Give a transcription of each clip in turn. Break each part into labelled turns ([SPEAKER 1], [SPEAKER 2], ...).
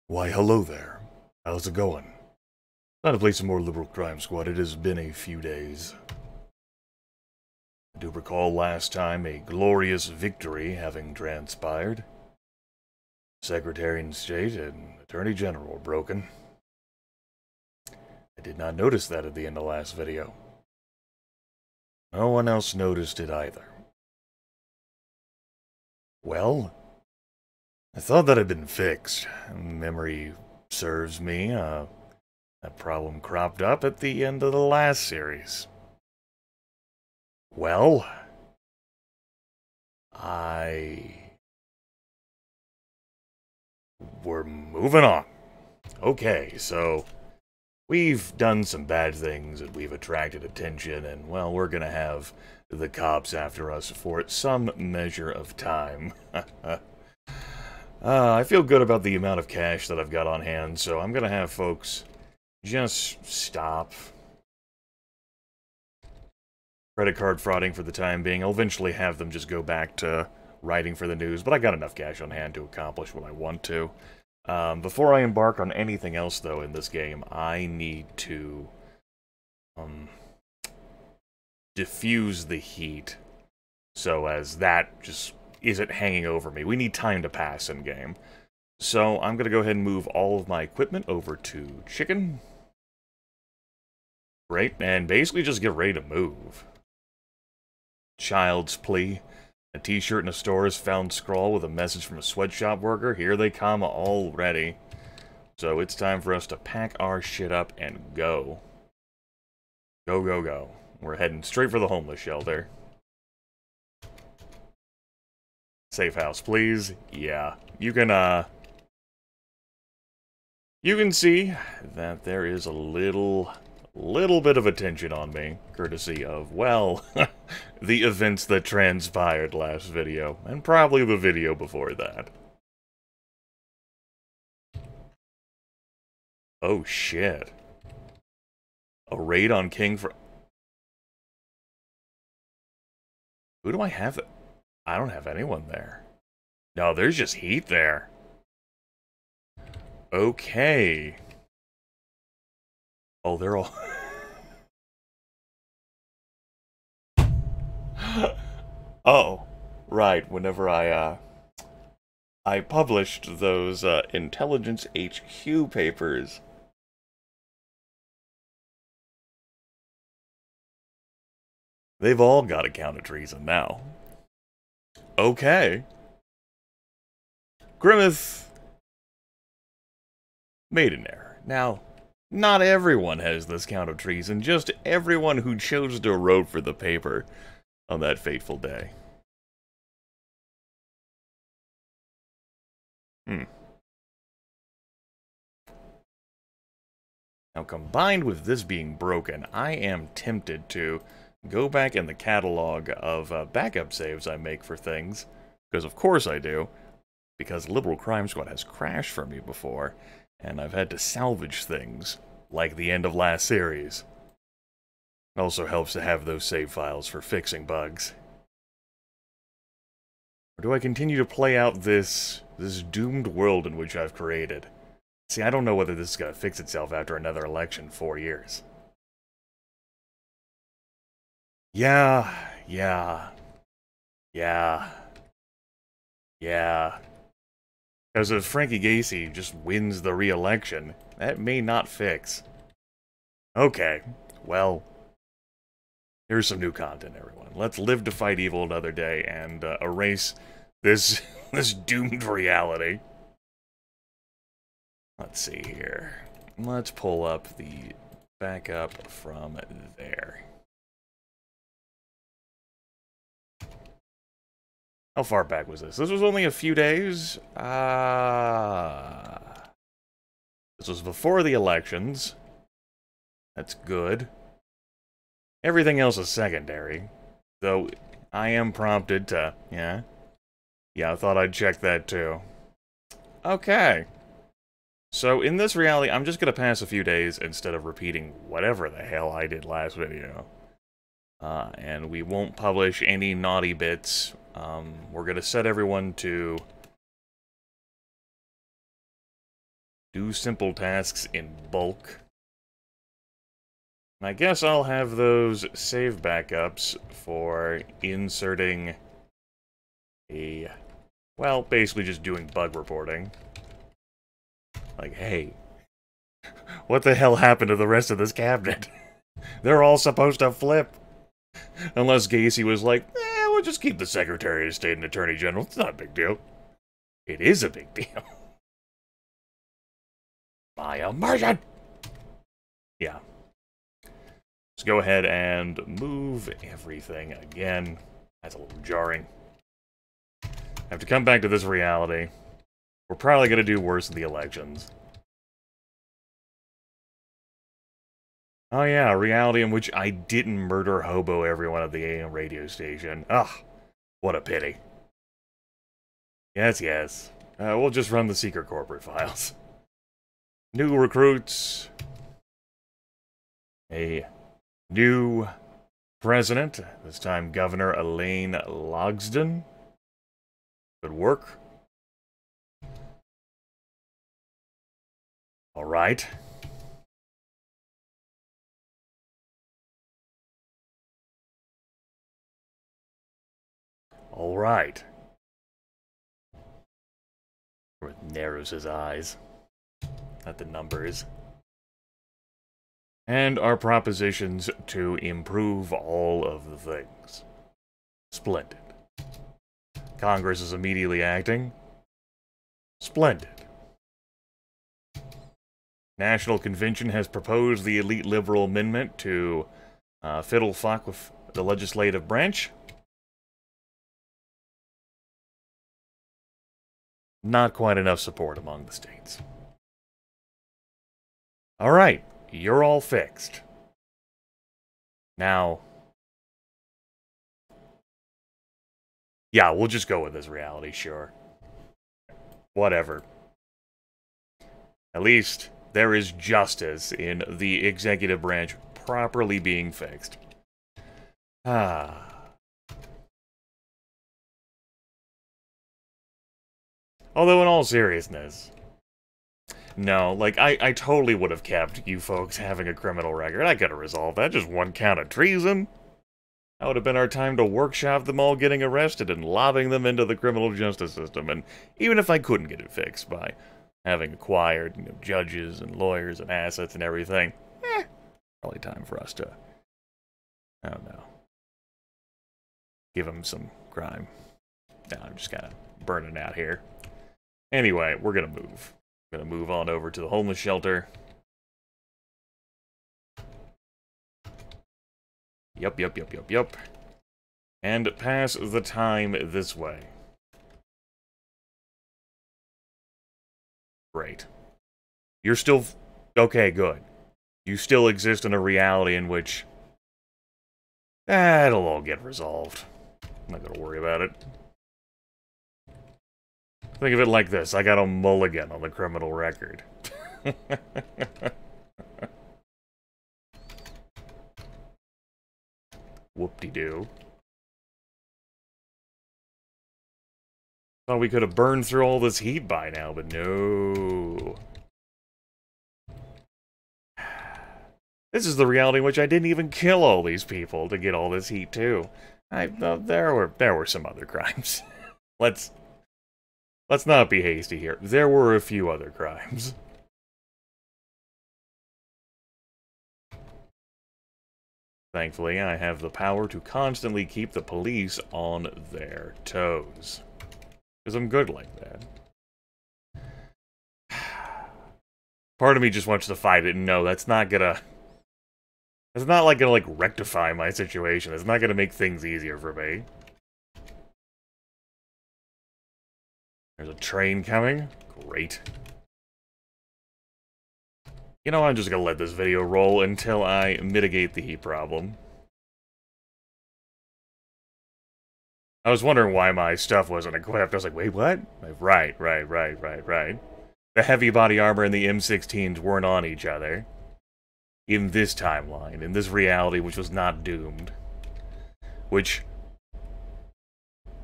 [SPEAKER 1] Why, hello there. How's it going? Time to play some more Liberal Crime Squad. It has been a few days. I do recall last time a glorious victory having transpired. Secretary of State and Attorney General were broken. I did not notice that at the end of last video. No one else noticed it either. Well, I thought that had been fixed. Memory serves me, that problem cropped up at the end of the last series. Well, we're moving on. Okay, so we've done some bad things and we've attracted attention and, well, we're gonna have the cops after us for some measure of time. I feel good about the amount of cash that I've got on hand, so I'm gonna have folks just stop credit card frauding for the time being. I'll eventually have them just go back to writing for the news, but I got enough cash on hand to accomplish what I want to. Before I embark on anything else, though, in this game, I need to diffuse the heat so as that just isn't hanging over me. We need time to pass in-game. So I'm going to go ahead and move all of my equipment over to Chicken. Great, and basically just get ready to move. Child's plea. A t-shirt in a store is found scrawl with a message from a sweatshop worker. Here they come already. So it's time for us to pack our shit up and go. Go, go, go. We're heading straight for the homeless shelter. Safe house, please. Yeah. You can see that there is a little bit of attention on me, courtesy of, well, the events that transpired last video, and probably the video before that. Oh shit. A raid on King for... Who do I have? I don't have anyone there. No, there's just heat there. Okay. Oh, they're all... Oh, right, whenever I published those, Intelligence HQ papers. They've all got a count of treason now. Okay. Grimith made an error. Now, not everyone has this count of treason, just everyone who chose to vote for the paper on that fateful day. Now, combined with this being broken, I am tempted to go back in the catalog of backup saves I make for things, because of course I do, because Liberal Crime Squad has crashed for me before, and I've had to salvage things, like the end of last series. It also helps to have those save files for fixing bugs. Or do I continue to play out this doomed world in which I've created? See, I don't know whether this is going to fix itself after another election 4 years. Yeah. Because if Frankie Gacy just wins the re-election, that may not fix. Okay, well, here's some new content, everyone. Let's live to fight evil another day and erase this doomed reality. Let's see here. Let's pull up the backup from there. How far back was this? This was only a few days. This was before the elections. That's good. Everything else is secondary. Though, I am prompted to... Yeah, I thought I'd check that too. Okay. So, in this reality, I'm just going to pass a few days instead of repeating whatever the hell I did last video. And we won't publish any naughty bits. We're going to set everyone to Do simple tasks in bulk. And I guess I'll have those save backups for inserting a... well, basically just doing bug reporting. Like, hey, what the hell happened to the rest of this cabinet? They're all supposed to flip. Unless Gacy was like, we'll just keep the Secretary of State and Attorney General. It's not a big deal. It is a big deal. My immersion! Yeah. Let's go ahead and move everything again. That's a little jarring. I have to come back to this reality. We're probably going to do worse in the elections. Oh yeah, a reality in which I didn't murder hobo everyone at the AM radio station. Ugh, what a pity. Yes, yes. We'll just run the secret corporate files. New recruits. A new president. This time Governor Elaine Logsdon. Good work. All right. All right. Narrows his eyes at the numbers. And our propositions to improve all of the things. Splendid. Congress is immediately acting. Splendid. National Convention has proposed the elite liberal amendment to fiddle-fuck with the legislative branch. Not quite enough support among the states. Alright, you're all fixed. Now... yeah, we'll just go with this reality, sure. Whatever. At least, there is justice in the executive branch properly being fixed. Ah... although, in all seriousness, no, like, I totally would have kept you folks having a criminal record. I could have resolved that. Just one count of treason. That would have been our time to workshop them all getting arrested and lobbing them into the criminal justice system. And even if I couldn't get it fixed by having acquired, judges and lawyers and assets and everything, probably time for us to, I don't know, give them some crime. No, I'm just kind of burning out here. Anyway, we're gonna move. We're gonna move on over to the homeless shelter. Yup. And pass the time this way. Great. You're still... okay, good. You still exist in a reality in which... it'll all get resolved. I'm not gonna worry about it. Think of it like this. I got a mulligan on the criminal record. Whoop-de-doo. Thought we could have burned through all this heat by now, but no. This is the reality in which I didn't even kill all these people to get all this heat, too. There were some other crimes. Let's not be hasty here. There were a few other crimes. Thankfully, I have the power to constantly keep the police on their toes. Because I'm good like that. Part of me just wants to fight it, and no, that's not gonna... it's not like gonna, like, rectify my situation. It's not gonna make things easier for me. There's a train coming. Great. You know, I'm just gonna let this video roll until I mitigate the heat problem. I was wondering why my stuff wasn't equipped. I was like, wait, what? Right. The heavy body armor and the M16s weren't on each other. In this timeline, in this reality, which was not doomed. Which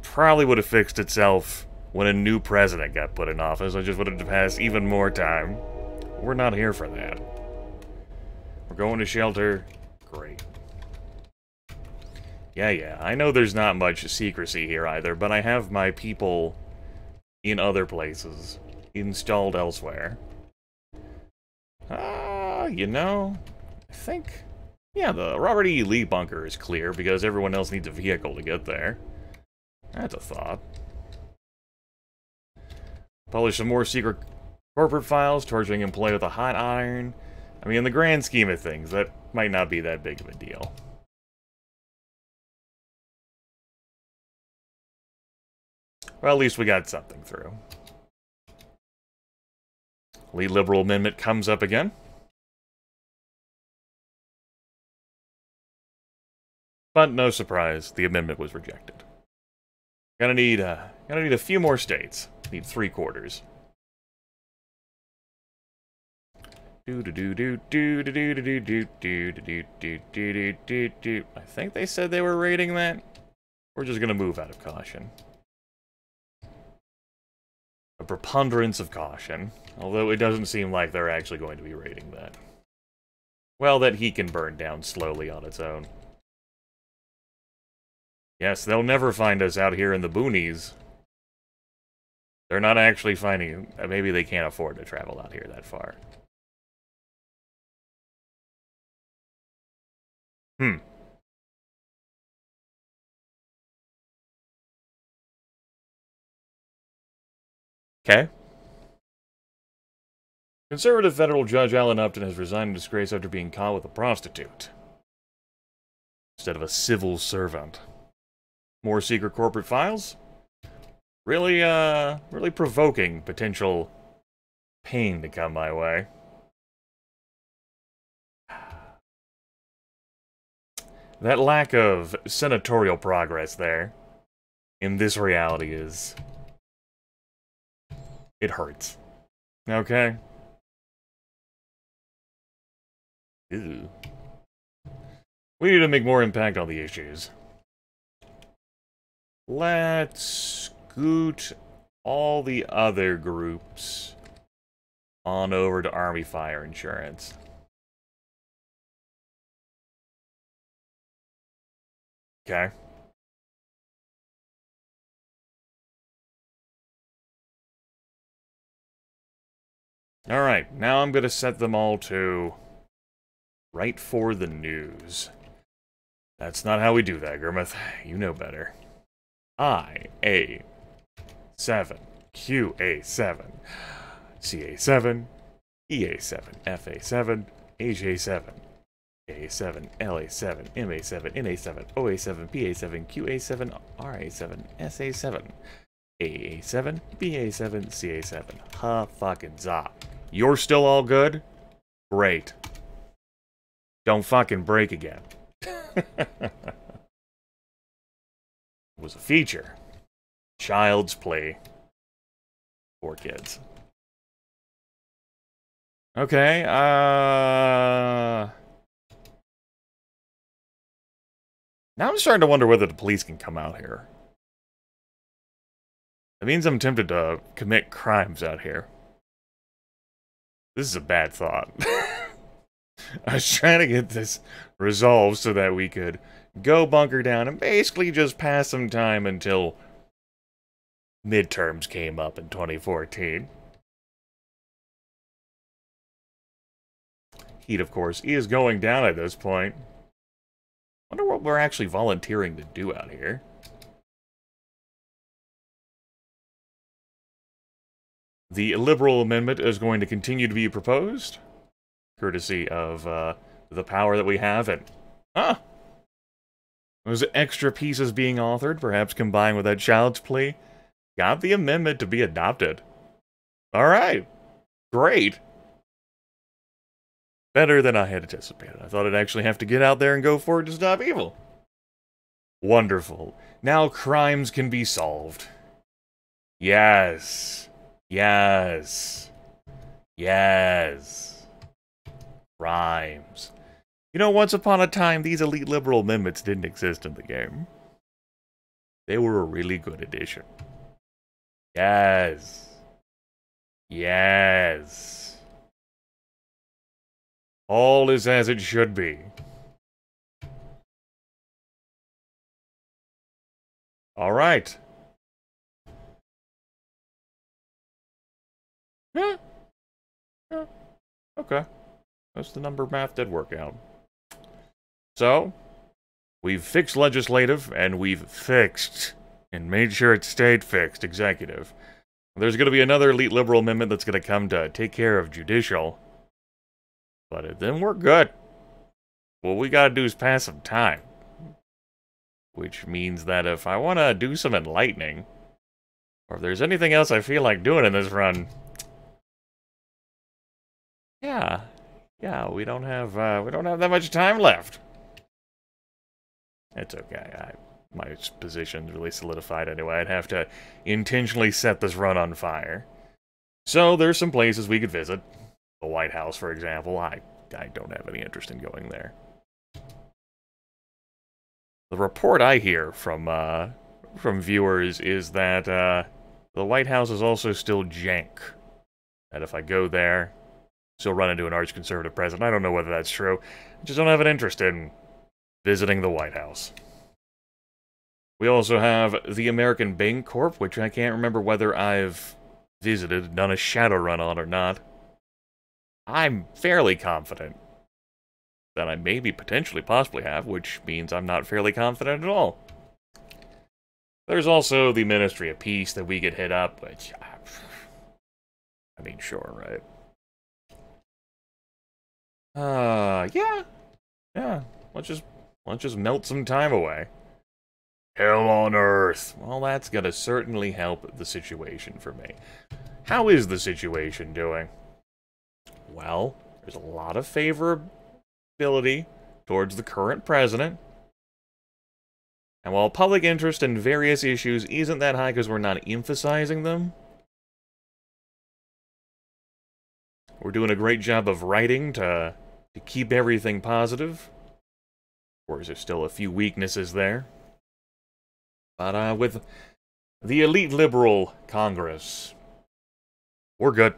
[SPEAKER 1] probably would have fixed itself when a new president got put in office. I just would have passed even more time. We're not here for that. We're going to shelter. Great. Yeah, I know there's not much secrecy here either, but I have my people in other places, installed elsewhere. You know, I think, yeah, the Robert E. Lee bunker is clear because everyone else needs a vehicle to get there. That's a thought. Publish some more secret corporate files, torturing employee with a hot iron. I mean, in the grand scheme of things, that might not be that big of a deal. Well, at least we got something through. Lee Liberal Amendment comes up again. But no surprise, the amendment was rejected. Gonna need a few more states. Need 3/4. I think they said they were rating that. We're just gonna move out of caution. A preponderance of caution, although it doesn't seem like they're actually going to be rating that. Well, that he can burn down slowly on its own. Yes, they'll never find us out here in the boonies. They're not actually finding... Maybe they can't afford to travel out here that far. Okay. Conservative federal judge Alan Upton has resigned in disgrace after being caught with a prostitute instead of a civil servant. More secret corporate files? Really, really provoking potential pain to come my way. That lack of senatorial progress there in this reality is... It hurts. Okay? Ew. We need to make more impact on the issues. Let's scoot all the other groups on over to Army Fire Insurance. Okay. Alright, now I'm going to set them all to write for the news. That's not how we do that, Grimith. You know better. IA7, QA7, CA7, EA7, FA7, HA7, A7, LA7, MA7, NA7, OA7, PA7, QA7, RA7, SA7, AA7, BA7, CA7. Ha fucking za. You're still all good? Great. Don't fucking break again. It was a feature. Child's play. Poor kids. Okay, now I'm starting to wonder whether the police can come out here. That means I'm tempted to commit crimes out here. This is a bad thought. I was trying to get this resolved so that we could go bunker down and basically just pass some time until midterms came up in 2014. Heat, of course, is going down at this point. Wonder what we're actually volunteering to do out here. The Liberal Amendment is going to continue to be proposed, courtesy of the power that we have. And those extra pieces being authored, perhaps combined with that child's plea, got the amendment to be adopted. All right, great. Better than I had anticipated. I thought I'd actually have to get out there and go for it to stop evil. Wonderful. Now crimes can be solved. Yes. Yes. Yes. Rhymes. You know, once upon a time, these elite liberal amendments didn't exist in the game. They were a really good addition. Yes. Yes. All is as it should be. All right. Yeah. Yeah. Okay. That's the number math did work out. So, we've fixed legislative, and we've fixed, and made sure it stayed fixed, executive. There's going to be another elite liberal amendment that's going to come to take care of judicial. But then we're good. What we got to do is pass some time. Which means that if I want to do some enlightening, or if there's anything else I feel like doing in this run, yeah, we don't have that much time left. It's okay. My position's really solidified anyway. I'd have to intentionally set this run on fire. So there's some places we could visit. The White House, for example. I don't have any interest in going there. The report I hear from viewers is that the White House is also still jank. That if I go there, still run into an arch-conservative president. I don't know whether that's true. I just don't have an interest in visiting the White House. We also have the American Bank Corp, which I can't remember whether I've visited, done a shadow run on or not. I'm fairly confident that I maybe potentially possibly have, which means I'm not fairly confident at all. There's also the Ministry of Peace that we could hit up, which, I mean, sure, right? Yeah. Let's just melt some time away. Hell on Earth. Well, that's gonna certainly help the situation for me. How is the situation doing? Well, there's a lot of favorability towards the current president. And while public interest in various issues isn't that high because we're not emphasizing them, we're doing a great job of writing to keep everything positive. Of course, there's still a few weaknesses there. But with the elite liberal Congress, we're good.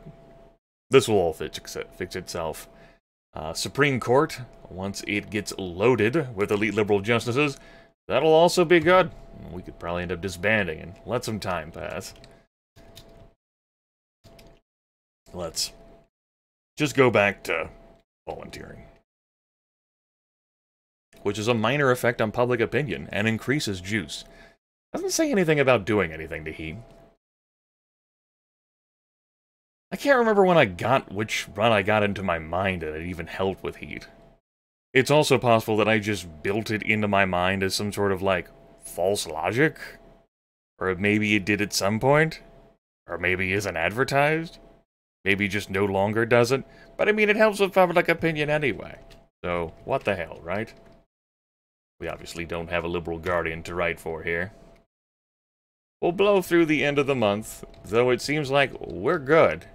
[SPEAKER 1] This will all fix itself. Supreme Court, once it gets loaded with elite liberal justices, that'll also be good. We could probably end up disbanding and let some time pass. Let's just go back to volunteering, which is a minor effect on public opinion and increases juice. Doesn't say anything about doing anything to heat. I can't remember which run I got into my mind that it even helped with heat. It's also possible that I just built it into my mind as some sort of, like, false logic. Or maybe it did at some point. Or maybe isn't advertised. Maybe just no longer doesn't. But I mean, it helps with public opinion anyway. So, what the hell, right? We obviously don't have a liberal guardian to write for here. We'll blow through the end of the month, though it seems like we're good.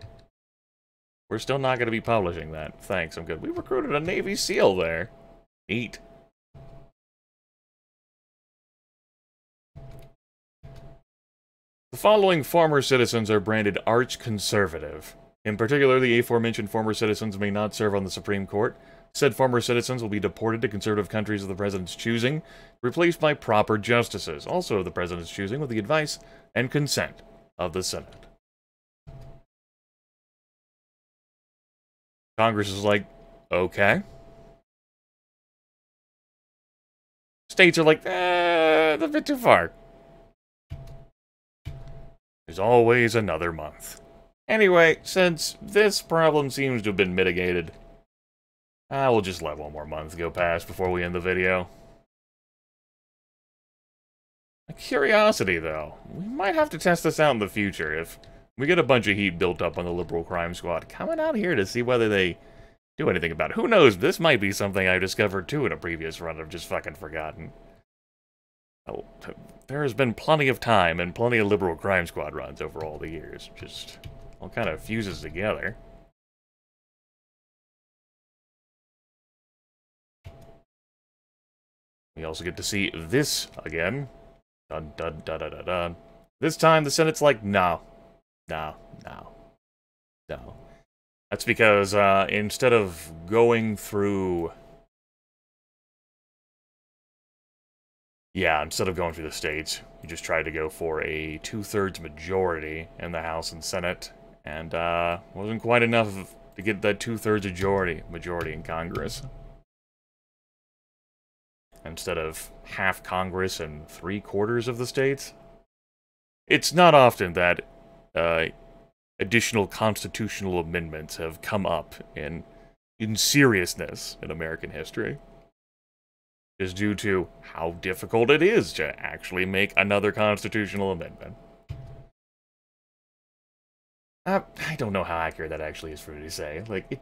[SPEAKER 1] We're still not going to be publishing that. Thanks, I'm good. We recruited a Navy SEAL there. Neat. The following former citizens are branded arch-conservative. In particular, the aforementioned former citizens may not serve on the Supreme Court. Said former citizens will be deported to conservative countries of the president's choosing, replaced by proper justices, also of the president's choosing, with the advice and consent of the Senate. Congress is like, okay. States are like, that's a bit too far. There's always another month. Anyway, since this problem seems to have been mitigated, we'll just let one more month go past before we end the video. A curiosity, though. We might have to test this out in the future if we get a bunch of heat built up on the Liberal Crime Squad coming out here to see whether they do anything about it. Who knows? This might be something I discovered, too, in a previous run I've just fucking forgotten. Oh, there has been plenty of time and plenty of Liberal Crime Squad runs over all the years. Just all kind of fuses together. We also get to see this again. Dun dun dun dun dun dun. This time the Senate's like, no. That's because instead of going through... Yeah, instead of going through the states, you just tried to go for a 2/3 majority in the House and Senate, and wasn't quite enough to get that 2/3 majority in Congress. Instead of half Congress and 3/4 of the states. It's not often that additional constitutional amendments have come up in seriousness in American history. Is due to how difficult it is to actually make another constitutional amendment. I don't know how accurate that actually is for me to say. Like,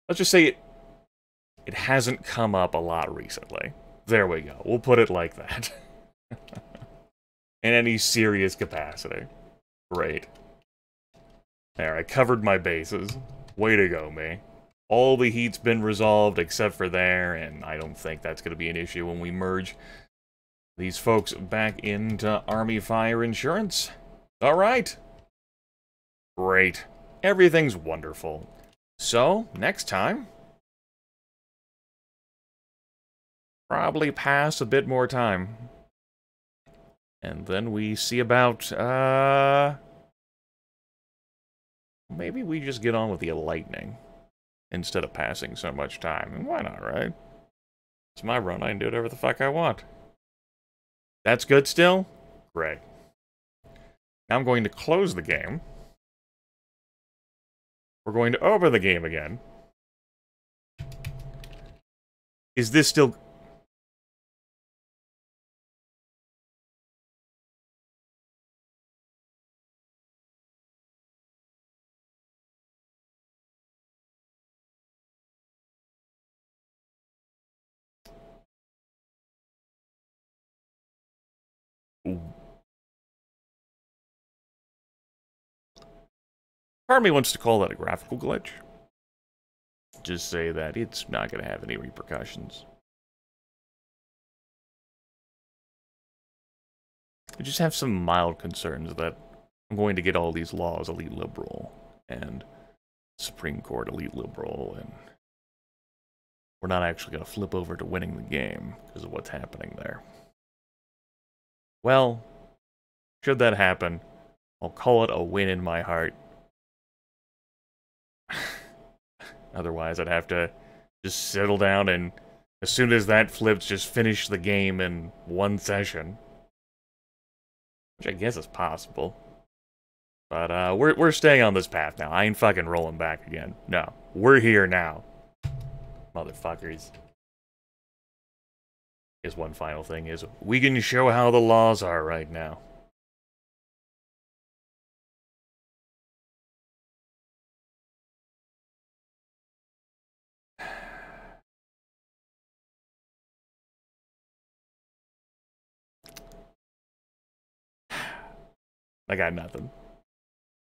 [SPEAKER 1] let's just say it hasn't come up a lot recently. There we go. We'll put it like that. In any serious capacity. Great. There, I covered my bases. Way to go, me. All the heat's been resolved except for there, and I don't think that's going to be an issue when we merge these folks back into Army Fire Insurance. All right. Great. Everything's wonderful. So, next time, probably pass a bit more time. And then we see about, maybe we just get on with the lightning. Instead of passing so much time. And why not, right? It's my run, I can do whatever the fuck I want. That's good still? Great. Now I'm going to close the game. We're going to open the game again. Is this still... Part of me wants to call that a graphical glitch. Just say that it's not going to have any repercussions. I just have some mild concerns that I'm going to get all these laws elite liberal, and Supreme Court elite liberal, and we're not actually going to flip over to winning the game because of what's happening there. Well, should that happen, I'll call it a win in my heart. Otherwise, I'd have to just settle down and, as soon as that flips, just finish the game in one session. Which I guess is possible. But, we're staying on this path now. I ain't fucking rolling back again. No. We're here now. Motherfuckers. Guess one final thing is, we can show how the laws are right now. I got nothing.